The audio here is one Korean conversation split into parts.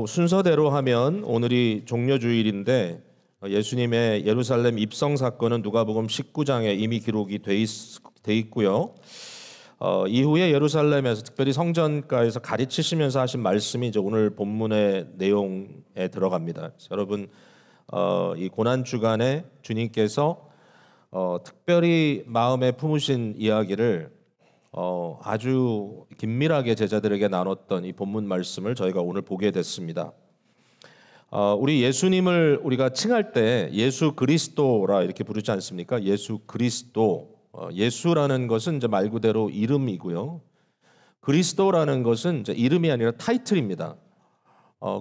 순서대로 하면 오늘이 종려주일인데 예수님의 예루살렘 입성 사건은 누가복음 19장에 이미 기록이 돼 있고요. 이후에 예루살렘에서 특별히 성전가에서 가르치시면서 하신 말씀이 이제 오늘 본문의 내용에 들어갑니다. 그래서 여러분 이 고난 주간에 주님께서 특별히 마음에 품으신 이야기를 아주 긴밀하게 제자들에게 나눴던 이 본문 말씀을 저희가 오늘 보게 됐습니다. 우리 예수님을 우리가 칭할 때 예수 그리스도라 이렇게 부르지 않습니까? 예수 그리스도. 예수라는 것은 이제 말 그대로 이름이고요. 그리스도라는 것은 이제 이름이 아니라 타이틀입니다.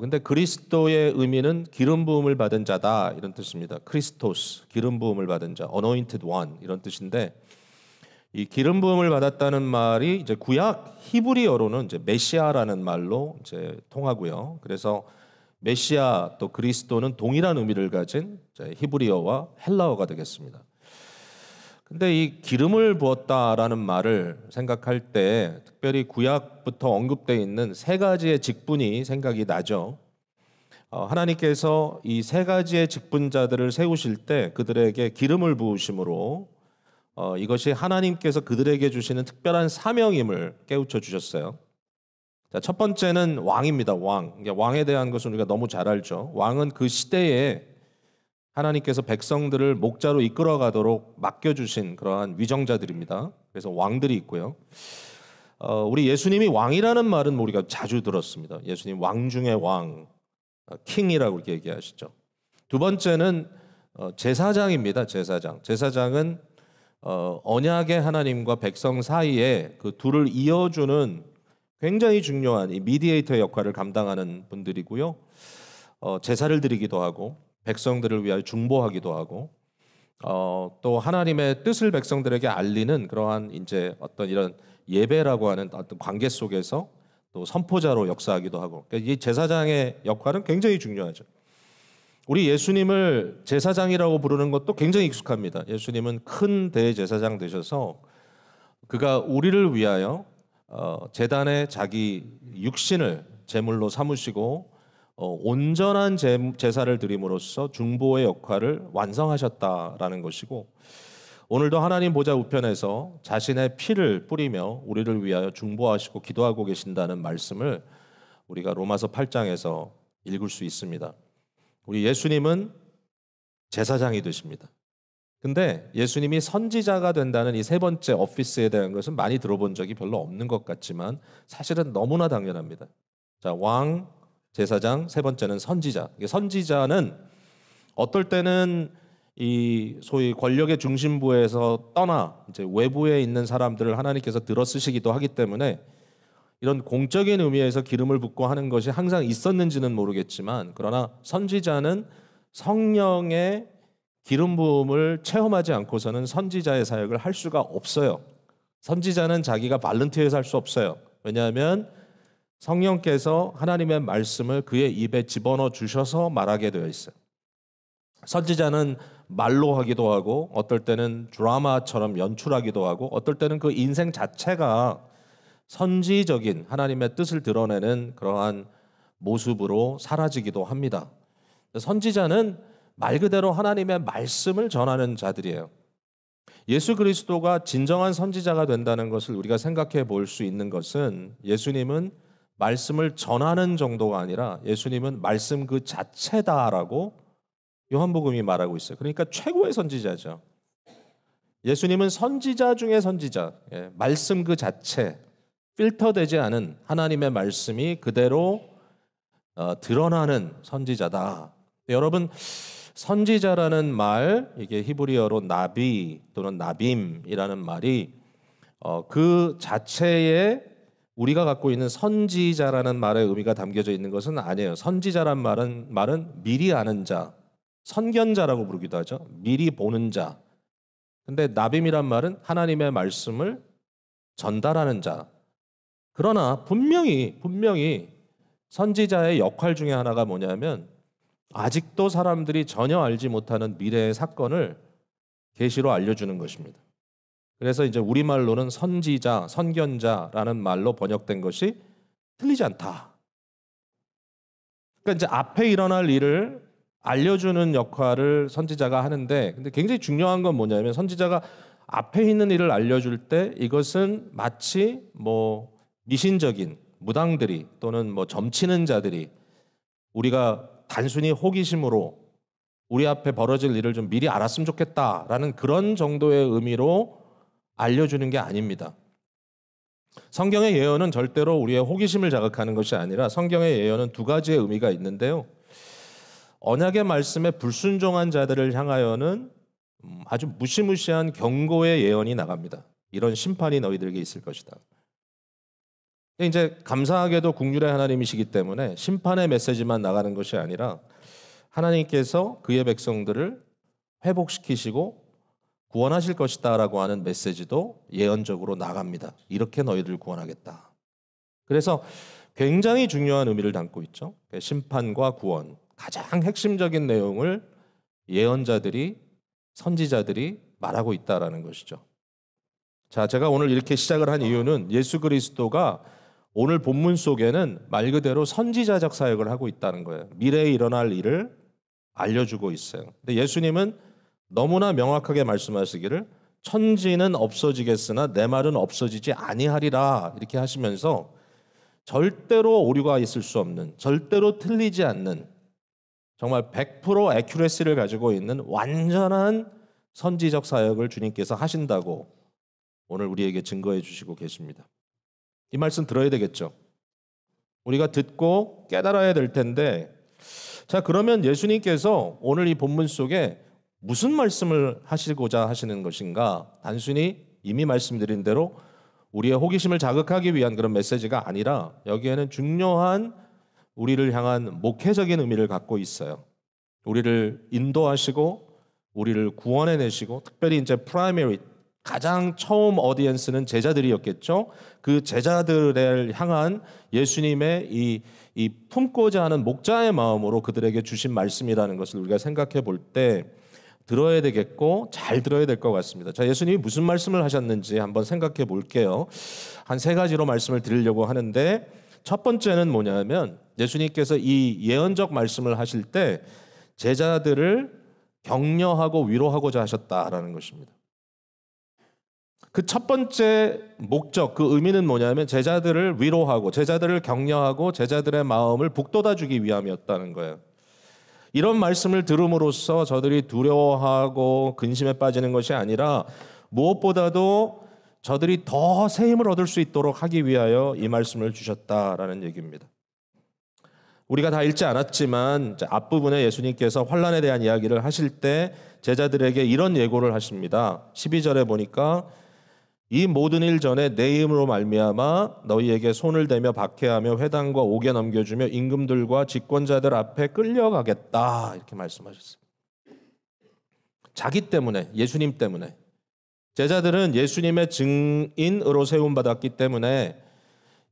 근데 그리스도의 의미는 기름 부음을 받은 자다 이런 뜻입니다. 크리스토스, 기름 부음을 받은 자, anointed one 이런 뜻인데 이 기름 부음을 받았다는 말이 이제 구약 히브리어로는 이제 메시아라는 말로 이제 통하고요. 그래서 메시아 또 그리스도는 동일한 의미를 가진 히브리어와 헬라어가 되겠습니다. 근데 이 기름을 부었다라는 말을 생각할 때 특별히 구약부터 언급되어 있는 세 가지의 직분이 생각이 나죠. 하나님께서 이 세 가지의 직분자들을 세우실 때 그들에게 기름을 부으심으로 이것이 하나님께서 그들에게 주시는 특별한 사명임을 깨우쳐 주셨어요. 자, 첫 번째는 왕입니다. 왕. 왕에 대한 것은 우리가 너무 잘 알죠. 왕은 그 시대에 하나님께서 백성들을 목자로 이끌어가도록 맡겨주신 그러한 위정자들입니다. 그래서 왕들이 있고요. 우리 예수님이 왕이라는 말은 우리가 자주 들었습니다. 예수님 왕 중의 왕, 킹이라고 이렇게 얘기하시죠. 두 번째는 제사장입니다. 제사장. 제사장은 언약의 하나님과 백성 사이에 그 둘을 이어주는 굉장히 중요한 이 미디에이터 역할을 감당하는 분들이고요. 제사를 드리기도 하고 백성들을 위하여 중보하기도 하고 또 하나님의 뜻을 백성들에게 알리는 그러한 이제 어떤 이런 예배라고 하는 어떤 관계 속에서 또 선포자로 역사하기도 하고 그러니까 이 제사장의 역할은 굉장히 중요하죠. 우리 예수님을 제사장이라고 부르는 것도 굉장히 익숙합니다. 예수님은 큰 대제사장 되셔서 그가 우리를 위하여 제단에 자기 육신을 제물로 삼으시고 온전한 제사를 드림으로써 중보의 역할을 완성하셨다라는 것이고 오늘도 하나님 보좌 우편에서 자신의 피를 뿌리며 우리를 위하여 중보하시고 기도하고 계신다는 말씀을 우리가 로마서 8장에서 읽을 수 있습니다. 우리 예수님은 제사장이 되십니다. 근데 예수님이 선지자가 된다는 이 세 번째 오피스에 대한 것은 많이 들어본 적이 별로 없는 것 같지만 사실은 너무나 당연합니다. 자, 왕, 제사장, 세 번째는 선지자. 선지자는 어떨 때는 이 소위 권력의 중심부에서 떠나 이제 외부에 있는 사람들을 하나님께서 들어 쓰시기도 하기 때문에 이런 공적인 의미에서 기름을 붓고 하는 것이 항상 있었는지는 모르겠지만 그러나 선지자는 성령의 기름 부음을 체험하지 않고서는 선지자의 사역을 할 수가 없어요. 선지자는 자기가 발런티어에서 할 수 없어요. 왜냐하면 성령께서 하나님의 말씀을 그의 입에 집어넣어 주셔서 말하게 되어 있어요. 선지자는 말로 하기도 하고 어떨 때는 드라마처럼 연출하기도 하고 어떨 때는 그 인생 자체가 선지적인 하나님의 뜻을 드러내는 그러한 모습으로 사라지기도 합니다. 선지자는 말 그대로 하나님의 말씀을 전하는 자들이에요. 예수 그리스도가 진정한 선지자가 된다는 것을 우리가 생각해 볼 수 있는 것은 예수님은 말씀을 전하는 정도가 아니라 예수님은 말씀 그 자체다라고 요한복음이 말하고 있어요. 그러니까 최고의 선지자죠. 예수님은 선지자 중에 선지자, 말씀 그 자체, 필터되지 않은 하나님의 말씀이 그대로 드러나는 선지자다. 여러분, 선지자라는 말, 이게 히브리어로 나비 또는 나빔이라는 말이 그 자체에 우리가 갖고 있는 선지자라는 말의 의미가 담겨져 있는 것은 아니에요. 선지자란 말은 미리 아는 자, 선견자라고 부르기도 하죠. 미리 보는 자. 근데 나빔이란 말은 하나님의 말씀을 전달하는 자. 그러나 분명히 선지자의 역할 중에 하나가 뭐냐면 아직도 사람들이 전혀 알지 못하는 미래의 사건을 계시로 알려주는 것입니다. 그래서 이제 우리말로는 선지자, 선견자라는 말로 번역된 것이 틀리지 않다. 그러니까 이제 앞에 일어날 일을 알려주는 역할을 선지자가 하는데, 근데 굉장히 중요한 건 뭐냐면 선지자가 앞에 있는 일을 알려줄 때 이것은 마치 뭐 미신적인 무당들이 또는 뭐 점치는 자들이 우리가 단순히 호기심으로 우리 앞에 벌어질 일을 좀 미리 알았으면 좋겠다라는 그런 정도의 의미로 알려주는 게 아닙니다. 성경의 예언은 절대로 우리의 호기심을 자극하는 것이 아니라 성경의 예언은 두 가지의 의미가 있는데요. 언약의 말씀에 불순종한 자들을 향하여는 아주 무시무시한 경고의 예언이 나갑니다. 이런 심판이 너희들에게 있을 것이다. 이제 감사하게도 국률의 하나님이시기 때문에 심판의 메시지만 나가는 것이 아니라 하나님께서 그의 백성들을 회복시키시고 구원하실 것이다라고 하는 메시지도 예언적으로 나갑니다. 이렇게 너희들 구원하겠다. 그래서 굉장히 중요한 의미를 담고 있죠. 심판과 구원, 가장 핵심적인 내용을 예언자들이, 선지자들이 말하고 있다라는 것이죠. 자, 제가 오늘 이렇게 시작을 한 이유는 예수 그리스도가 오늘 본문 속에는 말 그대로 선지자적 사역을 하고 있다는 거예요. 미래에 일어날 일을 알려주고 있어요. 근데 예수님은 너무나 명확하게 말씀하시기를 천지는 없어지겠으나 내 말은 없어지지 아니하리라 이렇게 하시면서 절대로 오류가 있을 수 없는, 절대로 틀리지 않는, 정말 100% 애큐레시를 가지고 있는 완전한 선지적 사역을 주님께서 하신다고 오늘 우리에게 증거해 주시고 계십니다. 이 말씀 들어야 되겠죠. 우리가 듣고 깨달아야 될 텐데, 자, 그러면 예수님께서 오늘 이 본문 속에 무슨 말씀을 하시고자 하시는 것인가? 단순히 이미 말씀드린 대로 우리의 호기심을 자극하기 위한 그런 메시지가 아니라 여기에는 중요한 우리를 향한 목회적인 의미를 갖고 있어요. 우리를 인도하시고 우리를 구원해내시고, 특별히 이제 프라이머리, 가장 처음 어디언스는 제자들이었겠죠. 그 제자들을 향한 예수님의 이 품고자 하는 목자의 마음으로 그들에게 주신 말씀이라는 것을 우리가 생각해 볼 때 들어야 되겠고 잘 들어야 될 것 같습니다. 자, 예수님이 무슨 말씀을 하셨는지 한번 생각해 볼게요. 한 세 가지로 말씀을 드리려고 하는데, 첫 번째는 뭐냐면 예수님께서 이 예언적 말씀을 하실 때 제자들을 격려하고 위로하고자 하셨다라는 것입니다. 그 첫 번째 목적, 그 의미는 뭐냐면 제자들을 위로하고 제자들을 격려하고 제자들의 마음을 북돋아주기 위함이었다는 거예요. 이런 말씀을 들음으로써 저들이 두려워하고 근심에 빠지는 것이 아니라 무엇보다도 저들이 더 새 힘을 얻을 수 있도록 하기 위하여 이 말씀을 주셨다라는 얘기입니다. 우리가 다 읽지 않았지만 앞부분에 예수님께서 환난에 대한 이야기를 하실 때 제자들에게 이런 예고를 하십니다. 12절에 보니까 이 모든 일 전에 내 이름으로 말미암아 너희에게 손을 대며 박해하며 회당과 옥에 넘겨주며 임금들과 집권자들 앞에 끌려가겠다 이렇게 말씀하셨습니다. 자기 때문에, 예수님 때문에, 제자들은 예수님의 증인으로 세움받았기 때문에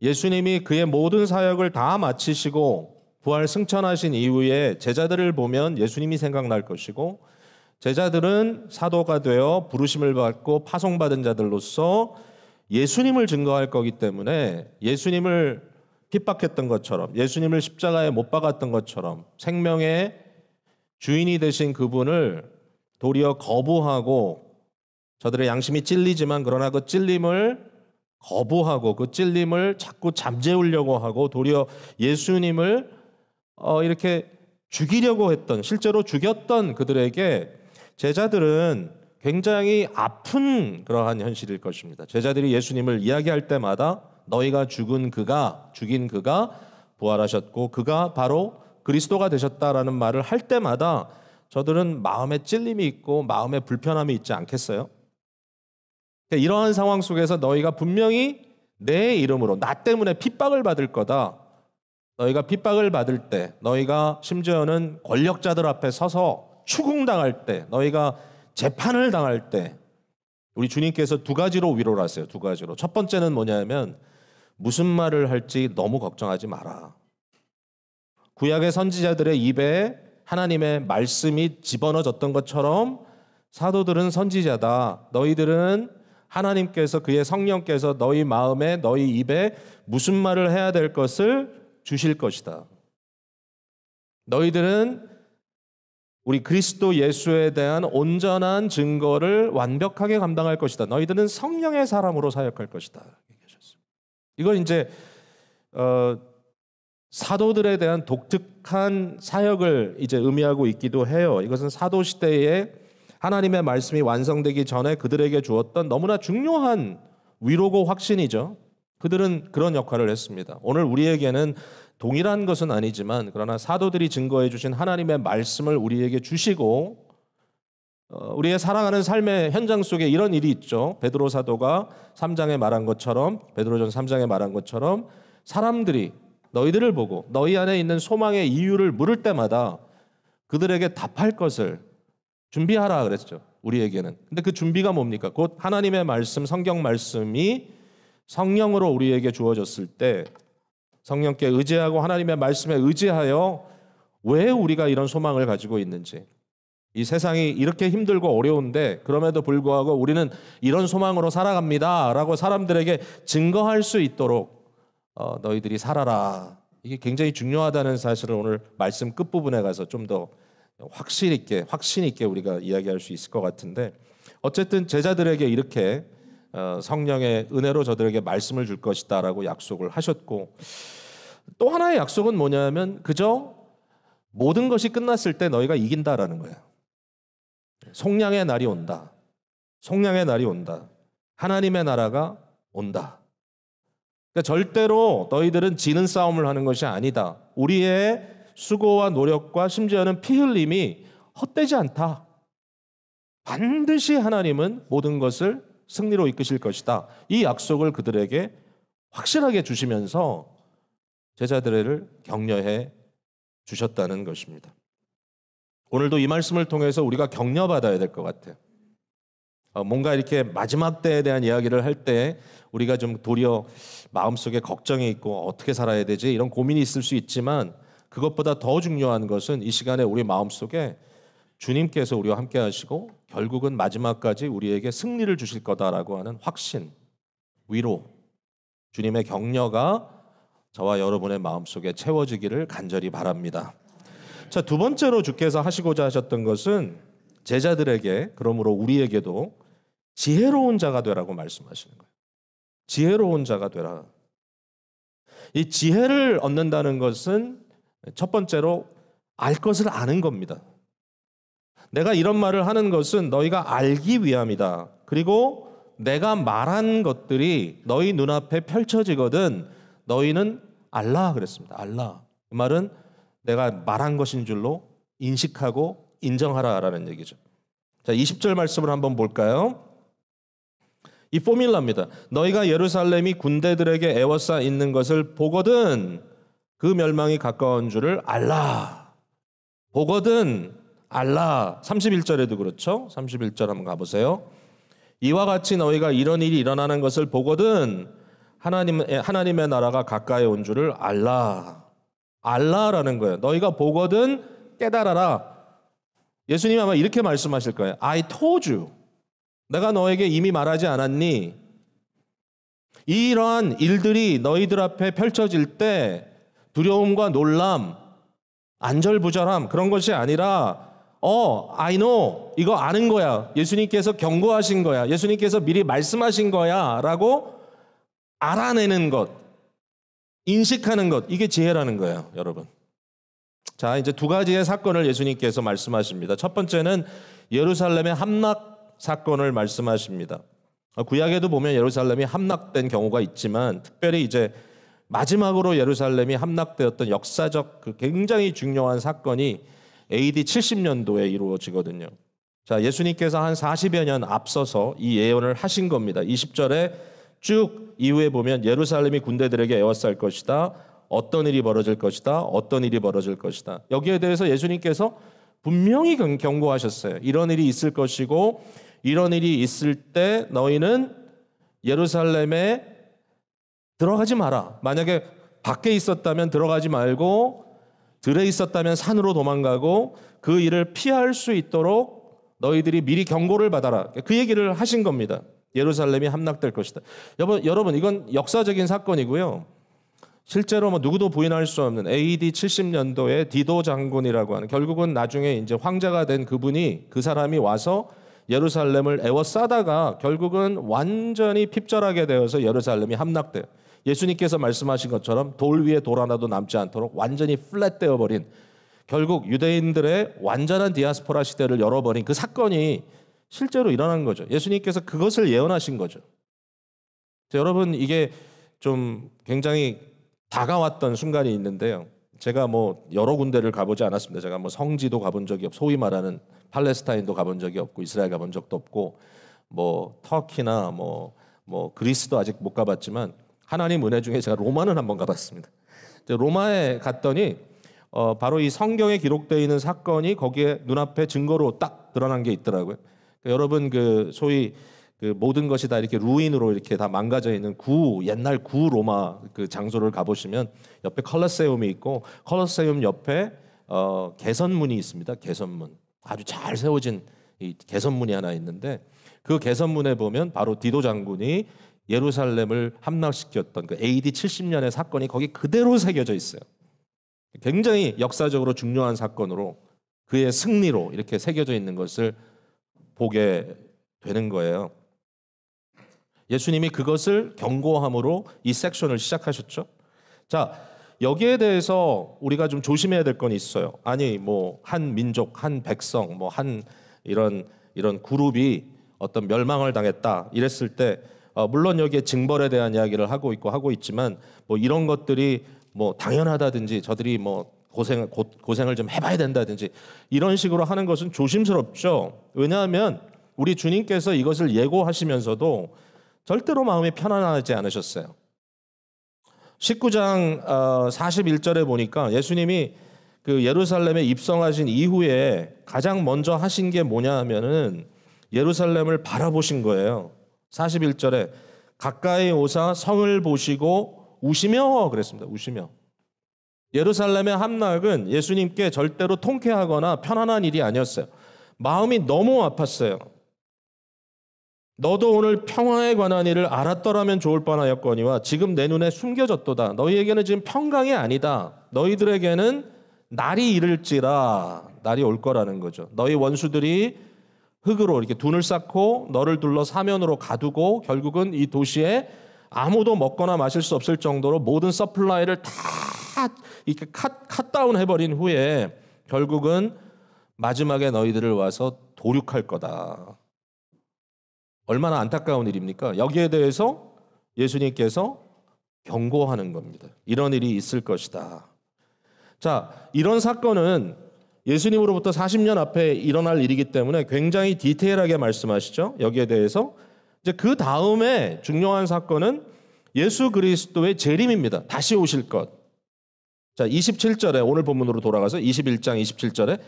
예수님이 그의 모든 사역을 다 마치시고 부활 승천하신 이후에 제자들을 보면 예수님이 생각날 것이고, 제자들은 사도가 되어 부르심을 받고 파송받은 자들로서 예수님을 증거할 거기 때문에 예수님을 핍박했던 것처럼, 예수님을 십자가에 못 박았던 것처럼 생명의 주인이 되신 그분을 도리어 거부하고, 저들의 양심이 찔리지만 그러나 그 찔림을 거부하고 그 찔림을 자꾸 잠재우려고 하고 도리어 예수님을 이렇게 죽이려고 했던, 실제로 죽였던 그들에게 제자들은 굉장히 아픈 그러한 현실일 것입니다. 제자들이 예수님을 이야기할 때마다 너희가 죽인 그가 부활하셨고 그가 바로 그리스도가 되셨다라는 말을 할 때마다 저들은 마음에 찔림이 있고 마음에 불편함이 있지 않겠어요? 이러한 상황 속에서 너희가 분명히 내 이름으로, 나 때문에 핍박을 받을 거다. 너희가 핍박을 받을 때, 너희가 심지어는 권력자들 앞에 서서 추궁당할 때, 너희가 재판을 당할 때 우리 주님께서 두 가지로 위로를 하세요. 두 가지로. 첫 번째는 뭐냐면 무슨 말을 할지 너무 걱정하지 마라. 구약의 선지자들의 입에 하나님의 말씀이 집어넣어졌던 것처럼 사도들은 선지자다. 너희들은 하나님께서, 그의 성령께서 너희 마음에, 너희 입에 무슨 말을 해야 될 것을 주실 것이다. 너희들은 우리 그리스도 예수에 대한 온전한 증거를 완벽하게 감당할 것이다. 너희들은 성령의 사람으로 사역할 것이다. 얘기하셨어요. 이걸 이제 사도들에 대한 독특한 사역을 이제 의미하고 있기도 해요. 이것은 사도 시대에 하나님의 말씀이 완성되기 전에 그들에게 주었던 너무나 중요한 위로고 확신이죠. 그들은 그런 역할을 했습니다. 오늘 우리에게는 동일한 것은 아니지만 그러나 사도들이 증거해 주신 하나님의 말씀을 우리에게 주시고 우리의 살아가는 삶의 현장 속에 이런 일이 있죠. 베드로 사도가 3장에 말한 것처럼, 베드로전 3장에 말한 것처럼 사람들이 너희들을 보고 너희 안에 있는 소망의 이유를 물을 때마다 그들에게 답할 것을 준비하라 그랬죠. 우리에게는. 근데 그 준비가 뭡니까? 곧 하나님의 말씀, 성경 말씀이 성령으로 우리에게 주어졌을 때 성령께 의지하고 하나님의 말씀에 의지하여 왜 우리가 이런 소망을 가지고 있는지, 이 세상이 이렇게 힘들고 어려운데 그럼에도 불구하고 우리는 이런 소망으로 살아갑니다 라고 사람들에게 증거할 수 있도록 너희들이 살아라. 이게 굉장히 중요하다는 사실을 오늘 말씀 끝부분에 가서 좀 더 확신 있게 우리가 이야기할 수 있을 것 같은데, 어쨌든 제자들에게 이렇게 성령의 은혜로 저들에게 말씀을 줄 것이다 라고 약속을 하셨고, 또 하나의 약속은 뭐냐면 그저 모든 것이 끝났을 때 너희가 이긴다라는 거예요. 속량의 날이 온다. 속량의 날이 온다. 하나님의 나라가 온다. 그러니까 절대로 너희들은 지는 싸움을 하는 것이 아니다. 우리의 수고와 노력과 심지어는 피 흘림이 헛되지 않다. 반드시 하나님은 모든 것을 승리로 이끄실 것이다. 이 약속을 그들에게 확실하게 주시면서 제자들을 격려해 주셨다는 것입니다. 오늘도 이 말씀을 통해서 우리가 격려받아야 될 것 같아요. 뭔가 이렇게 마지막 때에 대한 이야기를 할 때 우리가 좀 도리어 마음속에 걱정이 있고 어떻게 살아야 되지 이런 고민이 있을 수 있지만, 그것보다 더 중요한 것은 이 시간에 우리 마음속에 주님께서 우리와 함께 하시고 결국은 마지막까지 우리에게 승리를 주실 거다라고 하는 확신, 위로, 주님의 격려가 저와 여러분의 마음속에 채워지기를 간절히 바랍니다. 자, 두 번째로 주께서 하시고자 하셨던 것은 제자들에게, 그러므로 우리에게도 지혜로운 자가 되라고 말씀하시는 거예요. 지혜로운 자가 되라. 이 지혜를 얻는다는 것은 첫 번째로 알 것을 아는 겁니다. 내가 이런 말을 하는 것은 너희가 알기 위함이다. 그리고 내가 말한 것들이 너희 눈앞에 펼쳐지거든 너희는 알라 그랬습니다. 알라. 그 말은 내가 말한 것인 줄로 인식하고 인정하라라는 얘기죠. 자, 20절 말씀을 한번 볼까요? 이 포뮬라입니다. 너희가 예루살렘이 군대들에게 에워싸 있는 것을 보거든 그 멸망이 가까운 줄을 알라. 보거든 알라. 31절에도 그렇죠. 31절 한번 가보세요. 이와 같이 너희가 이런 일이 일어나는 것을 보거든 하나님의 나라가 가까이 온 줄을 알라. 알라라는 거예요. 너희가 보거든 깨달아라. 예수님이 아마 이렇게 말씀하실 거예요. I told you. 내가 너에게 이미 말하지 않았니? 이러한 일들이 너희들 앞에 펼쳐질 때 두려움과 놀람, 안절부절함 그런 것이 아니라 I know. 이거 아는 거야. 예수님께서 경고하신 거야. 예수님께서 미리 말씀하신 거야 라고 알아내는 것, 인식하는 것, 이게 지혜라는 거예요, 여러분. 자, 이제 두 가지의 사건을 예수님께서 말씀하십니다. 첫 번째는 예루살렘의 함락 사건을 말씀하십니다. 구약에도 보면 예루살렘이 함락된 경우가 있지만 특별히 이제 마지막으로 예루살렘이 함락되었던 역사적 그 굉장히 중요한 사건이 AD 70년도에 이루어지거든요. 자, 예수님께서 한 40여 년 앞서서 이 예언을 하신 겁니다. 20절에 쭉 이후에 보면 예루살렘이 군대들에게 에워쌀 것이다. 어떤 일이 벌어질 것이다. 어떤 일이 벌어질 것이다. 여기에 대해서 예수님께서 분명히 경고하셨어요. 이런 일이 있을 것이고 이런 일이 있을 때 너희는 예루살렘에 들어가지 마라. 만약에 밖에 있었다면 들어가지 말고 들에 있었다면 산으로 도망가고 그 일을 피할 수 있도록 너희들이 미리 경고를 받아라. 그 얘기를 하신 겁니다. 예루살렘이 함락될 것이다. 여러분 이건 역사적인 사건이고요. 실제로 뭐 누구도 부인할 수 없는 AD 70년도에 디도 장군이라고 하는, 결국은 나중에 이제 황제가 된 그분이, 그 사람이 와서 예루살렘을 에워싸다가 결국은 완전히 핍절하게 되어서 예루살렘이 함락돼요. 예수님께서 말씀하신 것처럼 돌 위에 돌 하나도 남지 않도록 완전히 플랫되어 버린, 결국 유대인들의 완전한 디아스포라 시대를 열어버린 그 사건이 실제로 일어난 거죠. 예수님께서 그것을 예언하신 거죠. 여러분, 이게 좀 굉장히 다가왔던 순간이 있는데요. 제가 뭐 여러 군데를 가보지 않았습니다. 제가 뭐 성지도 가본 적이 없고, 소위 말하는 팔레스타인도 가본 적이 없고, 이스라엘 가본 적도 없고, 뭐 터키나 뭐 그리스도 아직 못 가봤지만, 하나님 은혜 중에 제가 로마는 한번 가봤습니다. 로마에 갔더니 바로 이 성경에 기록되어 있는 사건이 거기에 눈앞에 증거로 딱 드러난 게 있더라고요. 그러니까 여러분, 그 소위 그 모든 것이 다 이렇게 루인으로 이렇게 다 망가져 있는 옛날 구 로마 그 장소를 가보시면 옆에 콜로세움이 있고, 콜로세움 옆에 개선문이 있습니다. 개선문, 아주 잘 세워진 이 개선문이 하나 있는데, 그 개선문에 보면 바로 디도 장군이 예루살렘을 함락시켰던 그 AD 70년의 사건이 거기 그대로 새겨져 있어요. 굉장히 역사적으로 중요한 사건으로, 그의 승리로 이렇게 새겨져 있는 것을 보게 되는 거예요. 예수님이 그것을 경고함으로 이 섹션을 시작하셨죠. 자, 여기에 대해서 우리가 좀 조심해야 될 건 있어요. 아니, 뭐 한 민족, 한 백성, 뭐 한 이런 그룹이 어떤 멸망을 당했다 이랬을 때, 물론 여기에 징벌에 대한 이야기를 하고 있고 하고 있지만, 뭐 이런 것들이 뭐 당연하다든지 저들이 뭐 고생을 좀 해봐야 된다든지 이런 식으로 하는 것은 조심스럽죠. 왜냐하면 우리 주님께서 이것을 예고하시면서도 절대로 마음이 편안하지 않으셨어요. 19장 41절에 보니까 예수님이 그 예루살렘에 입성하신 이후에 가장 먼저 하신 게 뭐냐 하면은 예루살렘을 바라보신 거예요. 41절에 가까이 오사 성을 보시고 우시며 그랬습니다. 우시며. 예루살렘의 함락은 예수님께 절대로 통쾌하거나 편안한 일이 아니었어요. 마음이 너무 아팠어요. 너도 오늘 평화에 관한 일을 알았더라면 좋을 뻔하였거니와 지금 내 눈에 숨겨졌도다. 너희에게는 지금 평강이 아니다. 너희들에게는 날이 이를지라, 날이 올 거라는 거죠. 너희 원수들이 흙으로 이렇게 둔을 쌓고 너를 둘러 사면으로 가두고 결국은 이 도시에 아무도 먹거나 마실 수 없을 정도로 모든 서플라이를 다 이렇게 컷다운 해버린 후에 결국은 마지막에 너희들을 와서 도륙할 거다. 얼마나 안타까운 일입니까? 여기에 대해서 예수님께서 경고하는 겁니다. 이런 일이 있을 것이다. 자, 이런 사건은 예수님으로부터 40년 앞에 일어날 일이기 때문에 굉장히 디테일하게 말씀하시죠. 여기에 대해서. 이제 그 다음에 중요한 사건은 예수 그리스도의 재림입니다. 다시 오실 것. 자, 27절에 오늘 본문으로 돌아가서 21장 27절에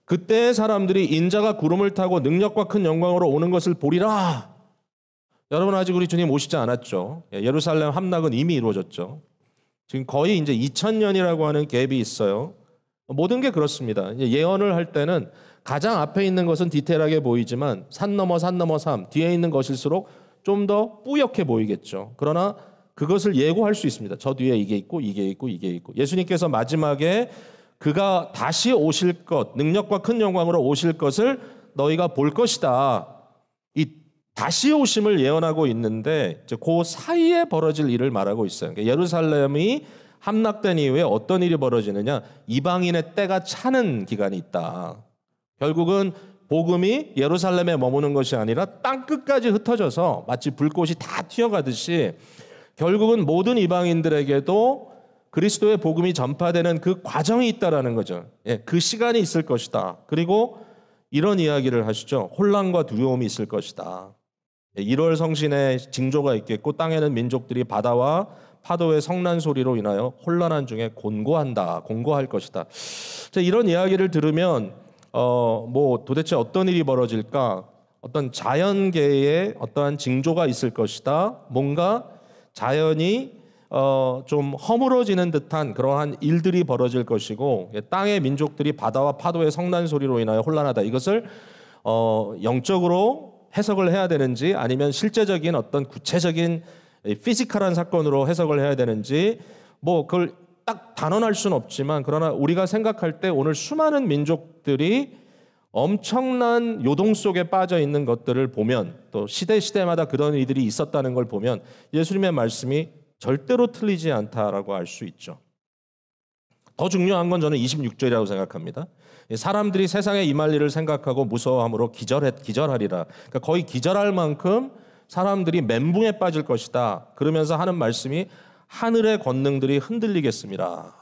그때 사람들이 인자가 구름을 타고 능력과 큰 영광으로 오는 것을 보리라. 여러분, 아직 우리 주님 오시지 않았죠. 예루살렘 함락은 이미 이루어졌죠. 지금 거의 이제 2000년이라고 하는 갭이 있어요. 모든 게 그렇습니다. 예언을 할 때는 가장 앞에 있는 것은 디테일하게 보이지만 산 넘어 삶 뒤에 있는 것일수록 좀 더 뿌옇게 보이겠죠. 그러나 그것을 예고할 수 있습니다. 저 뒤에 이게 있고 이게 있고 이게 있고. 예수님께서 마지막에 그가 다시 오실 것, 능력과 큰 영광으로 오실 것을 너희가 볼 것이다. 이 다시 오심을 예언하고 있는데 그 사이에 벌어질 일을 말하고 있어요. 그러니까 예루살렘이 함락된 이후에 어떤 일이 벌어지느냐? 이방인의 때가 차는 기간이 있다. 결국은 복음이 예루살렘에 머무는 것이 아니라 땅 끝까지 흩어져서 마치 불꽃이 다 튀어가듯이 결국은 모든 이방인들에게도 그리스도의 복음이 전파되는 그 과정이 있다라는 거죠. 그 시간이 있을 것이다. 그리고 이런 이야기를 하시죠. 혼란과 두려움이 있을 것이다. 1월 성신의 징조가 있겠고 땅에는 민족들이 바다와 파도의 성난 소리로 인하여 혼란한 중에 곤고할 것이다. 이런 이야기를 들으면 뭐 도대체 어떤 일이 벌어질까? 어떤 자연계에 어떠한 징조가 있을 것이다. 뭔가 자연이 좀 허물어지는 듯한 그러한 일들이 벌어질 것이고 땅의 민족들이 바다와 파도의 성난 소리로 인하여 혼란하다. 이것을 영적으로 해석을 해야 되는지 아니면 실제적인 어떤 구체적인 피지컬한 사건으로 해석을 해야 되는지 뭐 그걸 딱 단언할 수는 없지만 그러나 우리가 생각할 때 오늘 수많은 민족들이 엄청난 요동 속에 빠져 있는 것들을 보면 또 시대마다 그런 이들이 있었다는 걸 보면 예수님의 말씀이 절대로 틀리지 않다라고 알 수 있죠. 더 중요한 건 저는 26절이라고 생각합니다. 사람들이 세상에 임할 일을 생각하고 무서워함으로 기절하리라. 그러니까 거의 기절할 만큼 사람들이 멘붕에 빠질 것이다. 그러면서 하는 말씀이 하늘의 권능들이 흔들리겠습니다.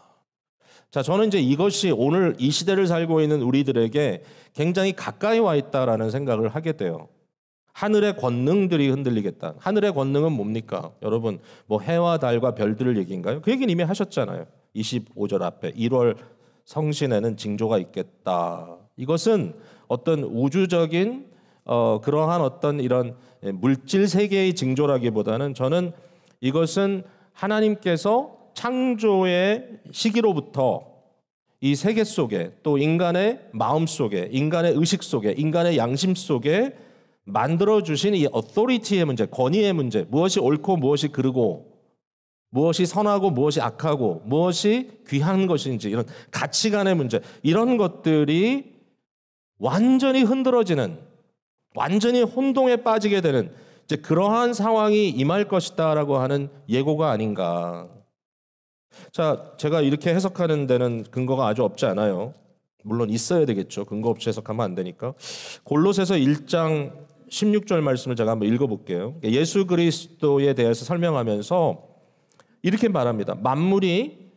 자, 저는 이제 이것이 오늘 이 시대를 살고 있는 우리들에게 굉장히 가까이 와 있다라는 생각을 하게 돼요. 하늘의 권능들이 흔들리겠다. 하늘의 권능은 뭡니까? 여러분, 뭐 해와 달과 별들을 얘기인가요? 그 얘기는 이미 하셨잖아요. 25절 앞에 1월 성신에는 징조가 있겠다. 이것은 어떤 우주적인 그러한 어떤 이런 물질 세계의 징조라기보다는 저는 이것은 하나님께서 창조의 시기로부터 이 세계 속에 또 인간의 마음 속에 인간의 의식 속에 인간의 양심 속에 만들어주신 이 어토리티의 문제, 권위의 문제, 무엇이 옳고 무엇이 그르고 무엇이 선하고 무엇이 악하고 무엇이 귀한 것인지 이런 가치관의 문제, 이런 것들이 완전히 흔들어지는, 완전히 혼동에 빠지게 되는 이제 그러한 상황이 임할 것이다라고 하는 예고가 아닌가. 자, 제가 이렇게 해석하는 데는 근거가 아주 없지 않아요. 물론 있어야 되겠죠. 근거 없이 해석하면 안 되니까. 골로새서 1장 16절 말씀을 제가 한번 읽어볼게요. 예수 그리스도에 대해서 설명하면서 이렇게 말합니다. 만물이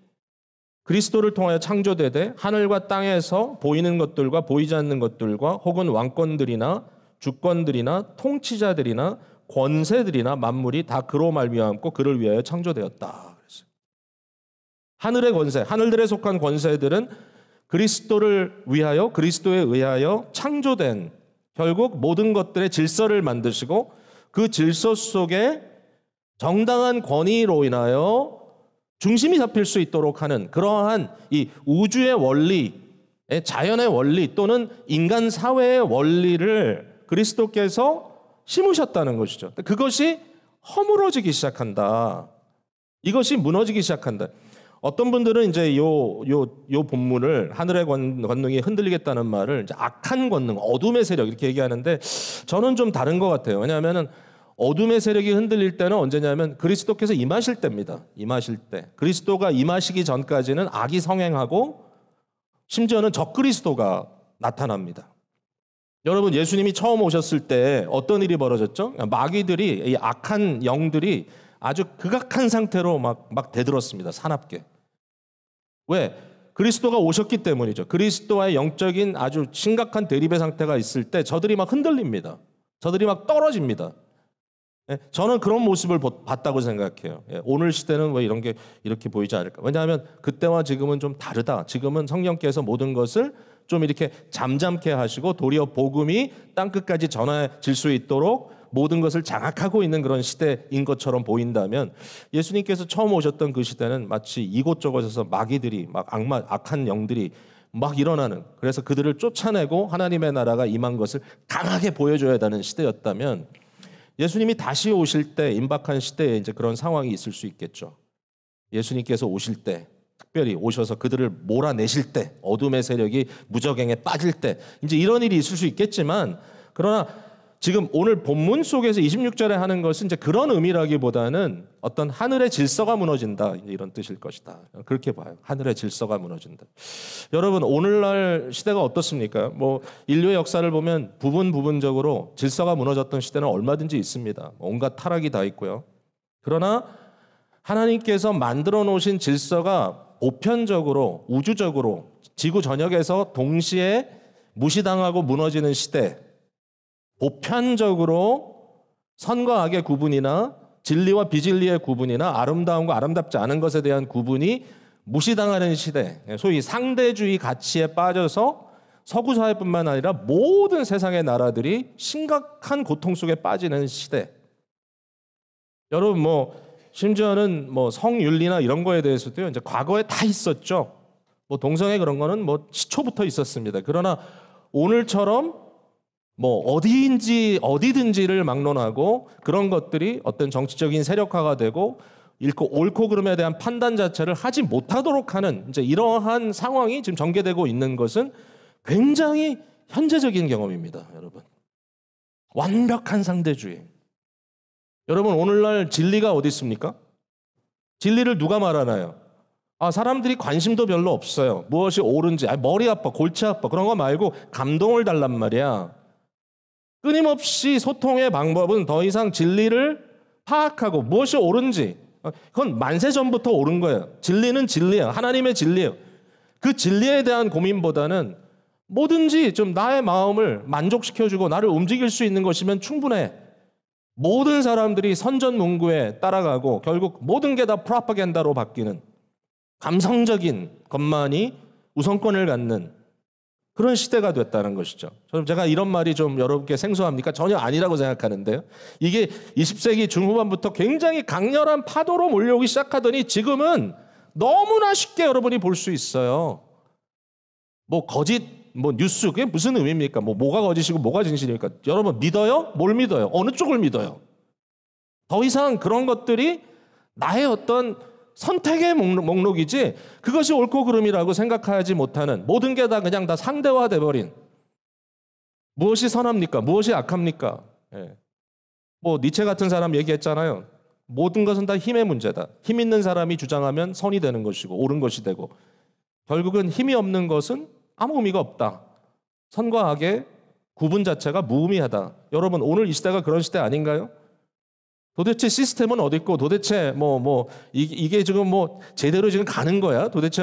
그리스도를 통하여 창조되되 하늘과 땅에서 보이는 것들과 보이지 않는 것들과 혹은 왕권들이나 주권들이나 통치자들이나 권세들이나 만물이 다 그로 말미암고 그를 위하여 창조되었다. 하늘의 권세, 하늘들에 속한 권세들은 그리스도를 위하여, 그리스도에 의하여 창조된, 결국 모든 것들의 질서를 만드시고 그 질서 속에 정당한 권위로 인하여 중심이 잡힐 수 있도록 하는 그러한 이 우주의 원리, 자연의 원리 또는 인간 사회의 원리를 그리스도께서 심으셨다는 것이죠. 그것이 허물어지기 시작한다. 이것이 무너지기 시작한다. 어떤 분들은 이제 요 본문을 하늘의 권능이 흔들리겠다는 말을 이제 악한 권능, 어둠의 세력 이렇게 얘기하는데 저는 좀 다른 것 같아요. 왜냐하면 어둠의 세력이 흔들릴 때는 언제냐면 그리스도께서 임하실 때입니다. 임하실 때. 그리스도가 임하시기 전까지는 악이 성행하고 심지어는 적그리스도가 나타납니다. 여러분, 예수님이 처음 오셨을 때 어떤 일이 벌어졌죠? 마귀들이, 이 악한 영들이 아주 극악한 상태로 막 대들었습니다. 사납게. 왜? 그리스도가 오셨기 때문이죠. 그리스도와의 영적인 아주 심각한 대립의 상태가 있을 때 저들이 막 흔들립니다. 저들이 막 떨어집니다. 저는 그런 모습을 봤다고 생각해요. 오늘 시대는 왜 이런 게 이렇게 보이지 않을까? 왜냐하면 그때와 지금은 좀 다르다. 지금은 성령께서 모든 것을 좀 이렇게 잠잠케 하시고 도리어 복음이 땅끝까지 전해질 수 있도록 모든 것을 장악하고 있는 그런 시대인 것처럼 보인다면 예수님께서 처음 오셨던 그 시대는 마치 이곳저곳에서 마귀들이 막 악한 영들이 막 일어나는, 그래서 그들을 쫓아내고 하나님의 나라가 임한 것을 강하게 보여줘야 되는 시대였다면 예수님이 다시 오실 때 임박한 시대에 이제 그런 상황이 있을 수 있겠죠. 예수님께서 오실 때 특별히 오셔서 그들을 몰아내실 때 어둠의 세력이 무저갱에 빠질 때 이제 이런 일이 있을 수 있겠지만 그러나 지금 오늘 본문 속에서 26절에 하는 것은 이제 그런 의미라기보다는 어떤 하늘의 질서가 무너진다 이런 뜻일 것이다. 그렇게 봐요. 하늘의 질서가 무너진다. 여러분, 오늘날 시대가 어떻습니까? 뭐 인류의 역사를 보면 부분적으로 질서가 무너졌던 시대는 얼마든지 있습니다. 온갖 타락이 다 있고요. 그러나 하나님께서 만들어 놓으신 질서가 보편적으로 우주적으로 지구 전역에서 동시에 무시당하고 무너지는 시대, 보편적으로 선과 악의 구분이나 진리와 비진리의 구분이나 아름다움과 아름답지 않은 것에 대한 구분이 무시당하는 시대, 소위 상대주의 가치에 빠져서 서구 사회뿐만 아니라 모든 세상의 나라들이 심각한 고통 속에 빠지는 시대. 여러분, 뭐 심지어는 뭐 성윤리나 이런 거에 대해서도요, 이제 과거에 다 있었죠. 뭐 동성애 그런 거는 뭐 시초부터 있었습니다. 그러나 오늘처럼 뭐 어디든지를 막론하고 그런 것들이 어떤 정치적인 세력화가 되고 옳고 그름에 대한 판단 자체를 하지 못하도록 하는 이제 이러한 상황이 지금 전개되고 있는 것은 굉장히 현재적인 경험입니다, 여러분. 완벽한 상대주의. 여러분, 오늘날 진리가 어디 있습니까? 진리를 누가 말하나요? 사람들이 관심도 별로 없어요. 무엇이 옳은지, 머리 아파, 골치 아파, 그런 거 말고 감동을 달란 말이야. 끊임없이 소통의 방법은 더 이상 진리를 파악하고 무엇이 옳은지, 그건 만세 전부터 옳은 거예요. 진리는 진리예요. 하나님의 진리예요. 그 진리에 대한 고민보다는 뭐든지 좀 나의 마음을 만족시켜주고 나를 움직일 수 있는 것이면 충분해. 모든 사람들이 선전문구에 따라가고 결국 모든 게 다 프로파간다로 바뀌는 감성적인 것만이 우선권을 갖는 그런 시대가 됐다는 것이죠. 제가 이런 말이 좀 여러분께 생소합니까? 전혀 아니라고 생각하는데요. 이게 20세기 중후반부터 굉장히 강렬한 파도로 몰려오기 시작하더니 지금은 너무나 쉽게 여러분이 볼 수 있어요. 거짓, 뉴스, 그게 무슨 의미입니까? 뭐가 거짓이고 뭐가 진실입니까? 여러분 믿어요? 뭘 믿어요? 어느 쪽을 믿어요? 더 이상 그런 것들이 나의 어떤 선택의 목록이지 그것이 옳고 그름이라고 생각하지 못하는 모든 게 다 그냥 다 상대화돼 버린 무엇이 선합니까? 무엇이 악합니까? 니체 같은 사람 얘기했잖아요. 모든 것은 다 힘의 문제다. 힘 있는 사람이 주장하면 선이 되는 것이고 옳은 것이 되고 결국은 힘이 없는 것은 아무 의미가 없다. 선과 악의 구분 자체가 무의미하다. 여러분 오늘 이 시대가 그런 시대 아닌가요? 도대체 시스템은 어디 있고 도대체 이게 지금 제대로 지금 가는 거야? 도대체